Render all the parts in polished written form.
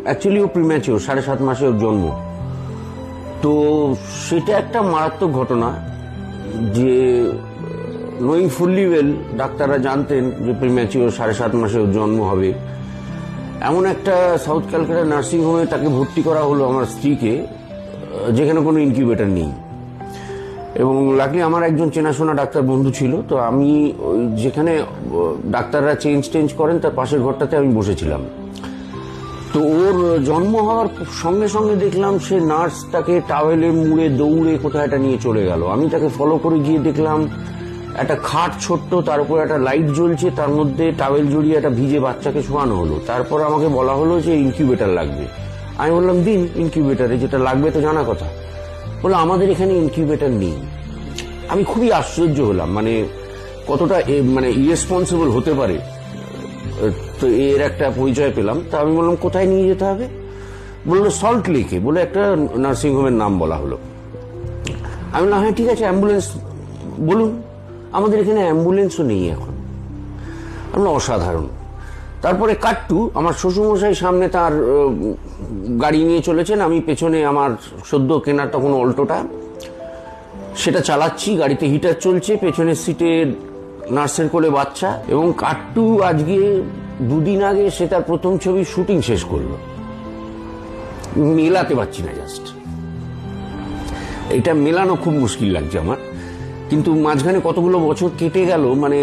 Actually ও premature, 7.5 মাসে ওর জন্ম। তো সেটা একটা মারাত্মক ঘটনা যে নোয়িং ফুললি ওয়েল ডাক্তাররা জানতেন যে প্রিম্যাচিওর, 7.5 মাসে ওর জন্ম হবে। এমন একটা সাউথ ক্যালকাটা নার্সিংহোমে তাকে ভর্তি করা হলো আমার স্ত্রীকে, যেখানে কোনো ইনকিউবেটর নেই। এবং লাকলি আমার একজন চেনাশোনা ডাক্তার বন্ধু ছিল, তো আমি যেখানে ডাক্তাররা চেঞ্জ করেন তার পাশের ঘরটাতে আমি বসেছিলাম। তো ওর জন্ম হওয়ার সঙ্গে সঙ্গে দেখলাম সে নার্স তাকে টাওয়েলে মুড়ে দৌড়ে কোথায় একটা নিয়ে চলে গেল। আমি তাকে ফলো করে গিয়ে দেখলাম একটা খাট ছোট্ট, তার উপর একটা লাইট জ্বলছে, তার মধ্যে টাওয়েল জড়িয়ে একটা ভিজে বাচ্চাকে শোয়ানো হলো। তারপর আমাকে বলা হলো যে ইনকিউবেটর লাগবে। আমি বললাম দিন ইনকিউবেটারে, যেটা লাগবে তো জানা কথা। বললো আমাদের এখানে ইনকিউবেটর নেই। আমি খুবই আশ্চর্য হলাম, মানে কতটা মানে ইরেসপন্সিবল হতে পারে। তো এর একটা পরিচয় পেলাম। তা আমি বললাম কোথায় নিয়ে যেতে হবে? বললো সল্ট লেকে বলে একটা নার্সিংহোমের নাম বলা হলো। আমি বললাম হ্যাঁ ঠিক আছে, অ্যাম্বুলেন্স বলুন। আমাদের এখানে অ্যাম্বুলেন্সও নেই এখন। আমরা অসাধারণ। তারপরে কাট্টু আমার শ্বশুরমশাই সামনে তার গাড়ি নিয়ে চলেছেন, আমি পেছনে আমার সদ্য কেনার তখন অল্টোটা, সেটা চালাচ্ছি। গাড়িতে হিটার চলছে, পেছনের সিটে নার্সের কোলে বাচ্চা। এবং কাট্টু আজকে 2 দিন আগে সে তার প্রথম ছবি শুটিং শেষ করলো। মেলাতে পারছি না, জাস্ট এটা মেলানো খুব মুশকিল লাগছে আমার। কিন্তু মাঝখানে কতগুলো বছর কেটে গেল, মানে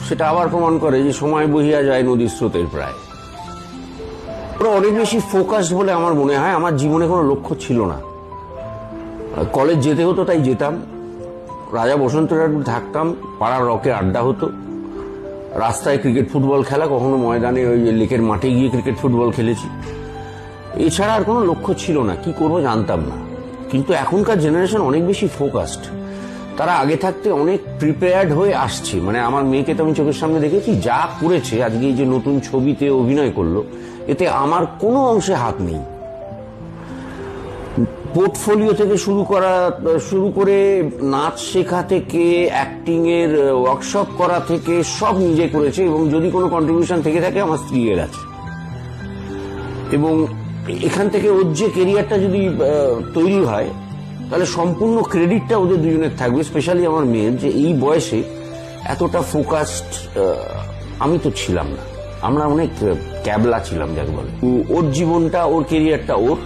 সেটা আবার প্রমাণ করে যে সময় বহিয়া যায় নদীর স্রোতের প্রায়। ওরা অনেক বেশি ফোকাসড বলে আমার মনে হয়। আমার জীবনে কোনো লক্ষ্য ছিল না। কলেজ যেতে হতো তাই যেতাম, রাজা বসন্তরার থাকতাম, পাড়ার রকে আড্ডা হতো, রাস্তায় ক্রিকেট ফুটবল খেলা, কখনো ময়দানে ওই লেকের মাঠে গিয়ে ক্রিকেট ফুটবল খেলেছি। এছাড়া আর কোনো লক্ষ্য ছিল না, কি করবো জানতাম না। কিন্তু এখনকার জেনারেশন অনেক বেশি ফোকাসড। তারা আগে থাকতে অনেক প্রিপেয়ার্ড হয়ে আসছে। মানে আমার মেয়েকে তো আমি চোখের সামনে দেখেছি, যা করেছে আজকে এই যে নতুন ছবিতে অভিনয় করলো, এতে আমার কোনো অংশে হাত নেই। পোর্টফোলিও থেকে শুরু করে নাচ শেখা থেকে অ্যাক্টিং এর ওয়ার্কশপ করা থেকে সব নিজে করেছে। এবং যদি কোনো কন্ট্রিবিউশন থেকে থাকে আমার স্ত্রী এর আছে। এবং এখান থেকে ওর যে কেরিয়ারটা যদি তৈরি হয়, তাহলে সম্পূর্ণ ক্রেডিটটা ওদের দুজনের থাকবে, স্পেশালি আমার মেয়ের, যে এই বয়সে এতটা ফোকাসড আমি তো ছিলাম না। আমরা অনেক ক্যাবলা ছিলাম যাকে বলে। ওর জীবনটা, ওর কেরিয়ারটা ওর।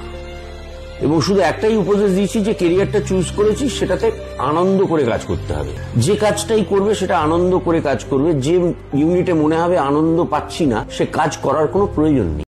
এবং শুধু একটাই উপদেশ দিয়েছি যে কেরিয়ারটা চুজ করেছি, সেটাতে আনন্দ করে কাজ করতে হবে। যে কাজটাই করবে সেটা আনন্দ করে কাজ করবে। যে ইউনিটে মনে হবে আনন্দ পাচ্ছি না, সে কাজ করার কোনো প্রয়োজন নেই।